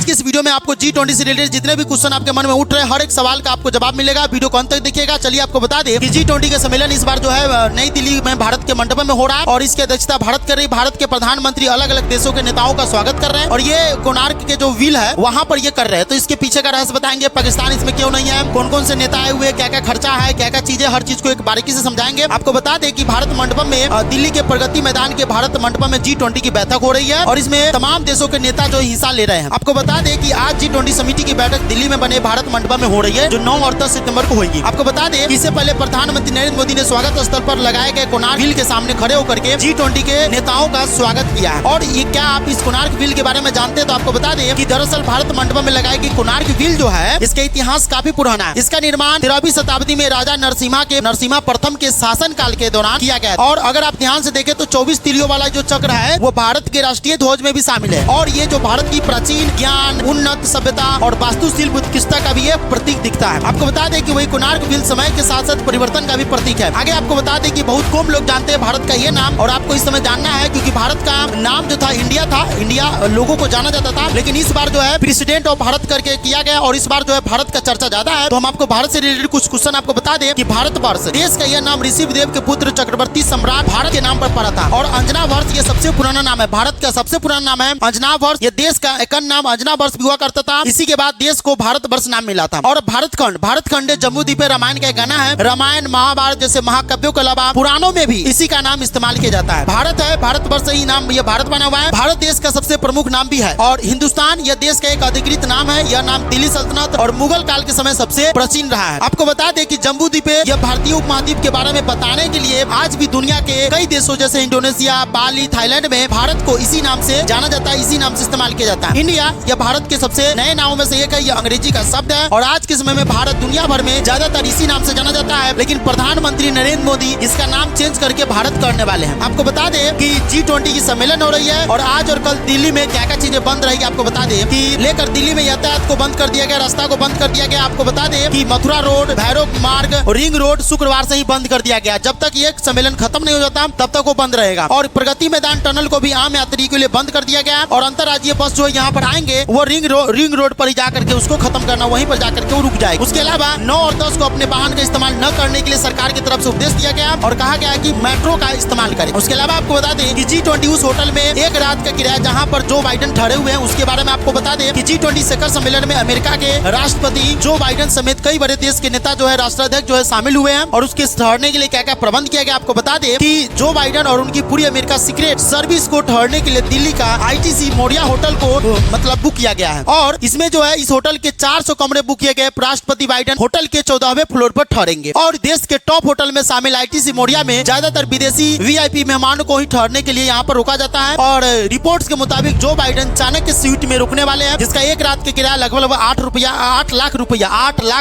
की इस वीडियो में आपको G20 से रिलेटेड जितने भी क्वेश्चन आपके मन में उठ रहे हैं, हर एक सवाल का आपको जवाब मिलेगा। वीडियो को अंत तक देखिएगा। चलिए आपको बता दें कि G20 का सम्मेलन इस बार जो है नई दिल्ली में भारत के मंडप में हो रहा है और इसकी अध्यक्षता भारत कर रही। भारत के प्रधानमंत्री अलग अलग देशों के नेताओं का स्वागत कर रहे हैं और ये कोणार्क के जो व्हील है वहाँ पर ये कर रहे हैं। तो इसके पीछे का रहस्य बताएंगे, पाकिस्तान इसमें क्यों नहीं है, कौन कौन से नेता आए हुए, क्या क्या खर्चा है, क्या क्या चीजें, हर चीज को एक बारीकी से समझाएंगे। आपको बता दें कि भारत मंडपम में दिल्ली के प्रगति मैदान के भारत मंडपम में G20 की बैठक हो रही है और इसमें तमाम देशों के नेता जो हिस्सा ले रहे हैं। आपको बता दें कि आज G20 समिति की बैठक दिल्ली में बने भारत मंडपम में हो रही है जो 9 और 10 सितंबर को होगी। आपको बता दें कि इससे पहले प्रधानमंत्री नरेंद्र मोदी ने स्वागत स्थल पर लगाए गए कोणार्क व्हील के सामने खड़े होकर के G20 के नेताओं का स्वागत किया है। और ये क्या आप इस कोणार्क व्हील के बारे में जानते हैं? तो आपको बता दें कि दरअसल भारत मंडपम में लगाई गई कोणार्क व्हील जो है इसका इतिहास काफी पुराना है। इसका निर्माण 13वीं शताब्दी में राजा नरसिम्हा प्रथम के शासन काल के दौरान किया गया। और अगर आप ध्यान से देखें तो 24 तिलियों वाला जो चक्र है वो भारत के राष्ट्रीय ध्वज में भी शामिल है और ये जो भारत की प्राचीन ज्ञान, उन्नत सभ्यता और वास्तुशिल्प उत्कृष्टता का भी एक प्रतीक दिखता है। आपको बता दें कि वही कोणार्क व्हील समय के साथ साथ परिवर्तन का भी प्रतीक है। आगे आपको बता दें कि बहुत कम लोग जानते हैं भारत का ये नाम और आपको इस समय जानना है क्योंकि भारत का नाम जो था इंडिया था। इंडिया लोगों को जाना जाता था, लेकिन इस बार जो है प्रेसिडेंट ऑफ भारत करके किया गया और इस बार जो है भारत का चर्चा ज्यादा है। तो हम आपको भारत से रिलेटेड कुछ क्वेश्चन आपको बता दें कि भारतवर्ष देश का यह नाम ऋषिदेव के पुत्र चक्रवर्ती सम्राट भारत के नाम पर पड़ा था और अंजना वर्ष ये सबसे पुराना नाम है। भारत का सबसे पुराना नाम है अंजना वर्ष। ये देश का एक नाम अंजना वर्ष भी हुआ करता था। इसी के बाद देश को भारत वर्ष नाम मिला था। और भारतखंड जम्मू द्वीप रामायण का गाना है। रामायण महाभारत जैसे महाकाव्यों के अलावा पुराणों में भी इसी का नाम इस्तेमाल किया जाता है। भारत है, भारतवर्ष ही नाम ये भारत बना हुआ है। भारत देश का सबसे प्रमुख नाम भी है और हिंदुस्तान यह देश का एक अधिकृत नाम है। यह नाम दिल्ली सल्तनत और मुगल काल के समय सबसे प्राचीन रहा है। आपको बता दें कि जम्बू द्वीप यह भारतीय उपमहाद्वीप के बारे में बताने के लिए आज भी दुनिया के कई देशों जैसे इंडोनेशिया, बाली, थाईलैंड में भारत को इसी नाम से जाना जाता है, इसी नाम से इस्तेमाल किया जाता है। इंडिया यह भारत के सबसे नए नामों में से एक है। यह अंग्रेजी का शब्द है और आज के समय में भारत दुनिया भर में ज्यादातर इसी नाम से जाना जाता है, लेकिन प्रधानमंत्री नरेंद्र मोदी इसका नाम चेंज करके भारत करने वाले हैं। आपको बता दें कि G20 की सम्मेलन हो रही है और आज और कल दिल्ली में क्या क्या चीजें बंद रहेगी। आपको बता दें कि लेकर दिल्ली में यातायात को बंद कर दिया गया, रास्ता को बंद कर दिया गया। आपको बता दें कि मथुरा रोड, भैरव मार्ग और रिंग रोड शुक्रवार से ही बंद कर दिया गया। जब तक ये सम्मेलन खत्म नहीं हो जाता तब तक वो बंद रहेगा। और प्रगति मैदान टनल को भी आम यात्री के लिए बंद कर दिया गया और अंतरराज्यीय बस जो यहाँ पर आएंगे वो रिंग रोड पर ही जाकर के उसको खत्म करना, वहीं पर जाकर के वो रुक जाएगा। उसके अलावा 9 और 10 को अपने वाहन का इस्तेमाल न करने के लिए सरकार की तरफ से उपदेश दिया गया और कहा गया कि मेट्रो का इस्तेमाल करें। उसके अलावा आपको बता दें कि G20 उस होटल में एक रात का किराया जहाँ पर जो बाइडेन ठहरे हुए हैं उसके बारे में आपको बता दें कि G20 शिखर सम्मेलन में अमेरिका के राष्ट्रपति जो बाइडेन समेत कई बड़े देश के नेता जो है, राष्ट्राध्यक्ष जो है शामिल हुए हैं और उसके ठहरने के लिए क्या क्या प्रबंध किया गया। आपको बता दें कि जो बाइडेन और उनकी पूरी अमेरिका सीक्रेट सर्विस को ठहरने के लिए दिल्ली का ITC मोरिया होटल को मतलब बुक किया गया है और इसमें जो है इस होटल के 400 कमरे बुक किए गए। राष्ट्रपति बाइडेन होटल के 14वें फ्लोर पर ठहरेंगे और देश के टॉप होटल में शामिल ITC मोरिया में ज्यादातर विदेशी VIP मेहमानों को ही ठहरने के लिए यहाँ पर रोका जाता है और रिपोर्ट्स के मुताबिक जो बाइडेन चाणक्य स्वीट में रुकने वाले हैं जिसका एक रात के किराया लगभग 8 लाख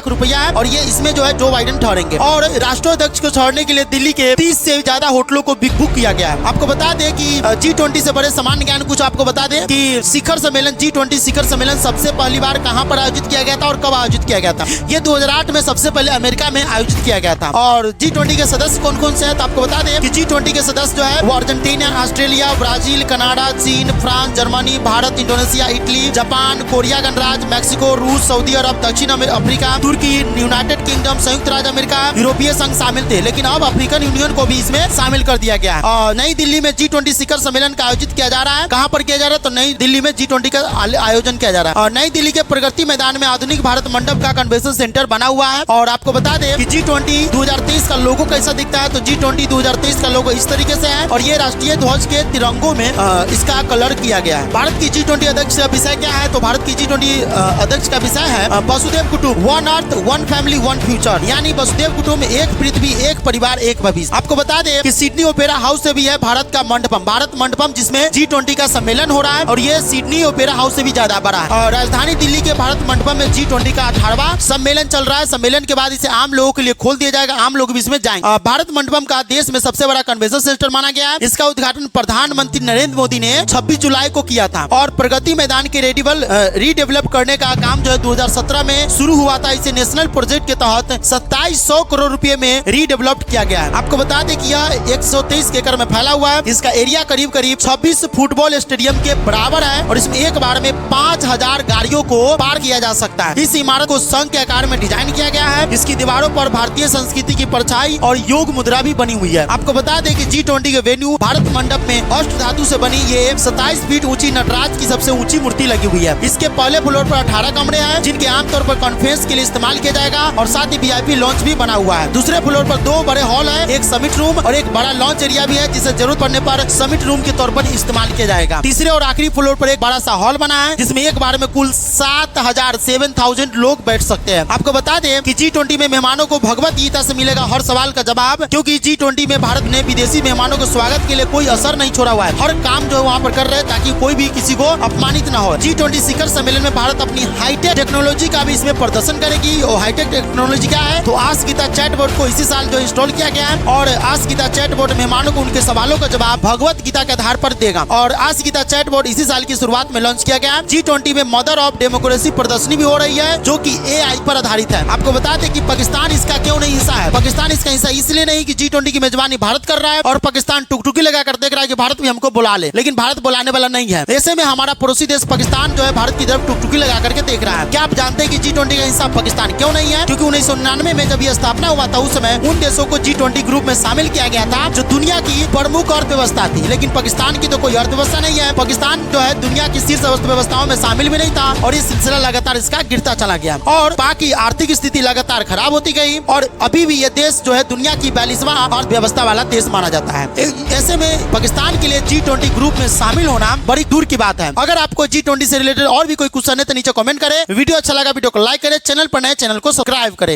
रुपया है और ये इसमें जो है जो बाइडेन ठहरेंगे। और राष्ट्राध्यक्ष को ठहरने के लिए दिल्ली के 30 से ज्यादा होटलों को बुक किया गया है। आपको बता दें कि G20 से बड़े सामान्य ज्ञान कुछ आपको बता दें कि शिखर सम्मेलन G20 शिखर सम्मेलन सबसे पहली बार कहां पर आयोजित किया गया था और कब आयोजित किया गया था। ये 2008 में सबसे पहले अमेरिका में आयोजित किया गया था। और G20 के सदस्य कौन कौन से हैं तो आपको बता दें कि G20 के सदस्य जो है वो अर्जेंटीना, ऑस्ट्रेलिया, ब्राजील, कनाडा, चीन, France, Germany, Bharat, Indonesia, Italy, Japan, Korea गणराज्य, मैक्सिको, रूस, सऊदी अरब, दक्षिण अफ्रीका, तुर्की, यूनाइटेड किंगडम, संयुक्त राज्य अमेरिका, यूरोपीय संघ शामिल थे, लेकिन अब अफ्रीकन यूनियन को भी इसमें शामिल कर दिया गया है। नई दिल्ली में G20 शिखर सम्मेलन का आयोजित किया जा रहा है। कहां पर किया जा रहा है तो नई दिल्ली में G20 का आयोजन किया जा रहा है और नई दिल्ली के प्रगति मैदान में आधुनिक भारत मंडप का कन्वेंशन सेंटर बना हुआ है। और आपको बता दें कि G20 2023 का लोगो कैसा दिखता है तो G20 2023 का लोगो इस तरीके से है और ये राष्ट्रीय ध्वज के तिरंगों में इसका कलर किया गया है। भारत की G20 अध्यक्ष का विषय क्या है तो भारत की G20 अध्यक्ष का विषय है वसुदेव कुटुंब, one earth one family one future, यानी वसुदेव कुटुंब, एक पृथ्वी, एक परिवार, एक भविष्य। आपको बता दें कि सिडनी ओपेरा हाउस से भी है भारत का मंडपम, भारत मंडपम जिसमें G20 का सम्मेलन हो रहा है और ये सिडनी ओपेरा हाउस से भी ज्यादा बड़ा है। और राजधानी दिल्ली के भारत मंडपम में G20 का 18वां सम्मेलन चल रहा है। सम्मेलन के बाद इसे आम लोगों के लिए खोल दिया जाएगा, आम लोग भी इसमें जाएंगे। भारत मंडपम का देश में सबसे बड़ा कन्वेंशन सेंटर माना गया है। इसका उद्घाटन प्रधानमंत्री नरेंद्र मोदी ने 26 जुलाई को किया था और प्रगति मैदान के रीडेवलप करने का काम जो है 2017 में शुरू हुआ था। इसे नेशनल प्रोजेक्ट के तहत 2700 करोड़ रुपए में रीडेवलप किया गया है। आपको बता दें कि यह 123 एकड़ में फैला हुआ है। इसका एरिया करीब 26 फुटबॉल स्टेडियम के बराबर है और इसमें एक बार में 5 5000 गाड़ियों को पार किया जा सकता है। इस इमारत को संघ के आकार में डिजाइन किया गया है। इसकी दीवारों पर भारतीय संस्कृति की परछाई और योग मुद्रा भी बनी हुई है। आपको बता दें कि G20 के वेन्यू भारत मंडप में अष्ट धातु से बनी ये 27 फीट ऊंची नटराज की सबसे ऊंची मूर्ति लगी हुई है। इसके पहले फ्लोर पर 18 कमरे हैं, जिनके आमतौर पर कॉन्फ्रेंस के लिए इस्तेमाल किया जाएगा और साथ ही VIP लॉन्च भी बना हुआ है। दूसरे फ्लोर पर 2 बड़े हॉल है, एक समिट रूम और एक बड़ा लॉन्च एरिया भी है, जिसे जरूरत पड़ने पर समिट रूम के तौर पर इस्तेमाल किया जाएगा। तीसरे और आखिरी फ्लोर पर एक बड़ा सा हॉल बना है, जिसमें एक बार में कुल 7,000 लोग बैठ सकते हैं। आपको बता दें कि G20 में मेहमानों को भगवत गीता से मिलेगा हर सवाल का जवाब, क्योंकि G20 में भारत ने विदेशी मेहमानों के स्वागत के लिए कोई असर नहीं छोड़ा हुआ है। हर काम जो है वहाँ पर कर रहे हैं ताकि कोई भी किसी को अपमानित न हो। G20 शिखर सम्मेलन में भारत अपनी हाईटेक टेक्नोलॉजी का भी इसमें प्रदर्शन करेगी। और हाईटेक टेक्नोलॉजी क्या है, तो आस्क गीता चैटबॉट को इसी साल जो इंस्टॉल किया गया है और आस्क गीता चैटबॉट मेहमानों को उनके सवालों का जवाब भगवत गीता के आधार पर देगा। और आस्क गीता चैटबॉट इसी साल की शुरुआत में लॉन्च किया गया। G20 में मदर ऑफ डेमोक्रेसी प्रदर्शनी भी हो रही है, जो कि AI पर आधारित है। आपको बता दें कि पाकिस्तान इसका क्यों नहीं हिस्सा है। पाकिस्तान इसका हिस्सा इसलिए नहीं कि G20 की मेजबानी भारत कर रहा है और पाकिस्तान टुकटुकी लगाकर देख रहा है कि भारत भी हमको बुला ले, लेकिन भारत बुलाने वाला नहीं है। ऐसे में हमारा पड़ोसी देश पाकिस्तान जो है भारत की तरफ टुकटुकी लगा करके देख रहा है। क्या आप जानते हैं कि G20 का हिस्सा पाकिस्तान क्यों नहीं है? क्योंकि 1999 में जब यह स्थापना हुआ था, उस समय उन देशों को G20 ग्रुप में शामिल किया गया था जो दुनिया की प्रमुख अर्थव्यवस्था थी, लेकिन पाकिस्तान की तो कोई अर्थव्यवस्था नहीं है। पाकिस्तान जो है दुनिया की शीर्ष अर्थव्यवस्थाओं में शामिल भी नहीं था और ये सिलसिला लगातार इसका गिरता चला गया और पाक की आर्थिक स्थिति लगातार खराब होती गई और अभी भी ये देश जो है दुनिया की 42वां अर्थव्यवस्था वाला देश माना जाता है। ऐसे में पाकिस्तान के लिए G20 ग्रुप में शामिल होना बड़ी दूर की बात है। अगर आपको G20 से रिलेटेड और भी कोई क्वेश्चन है तो नीचे कमेंट करें। वीडियो अच्छा लगा वीडियो को लाइक करें, चैनल पर नए चैनल को सब्सक्राइब करें।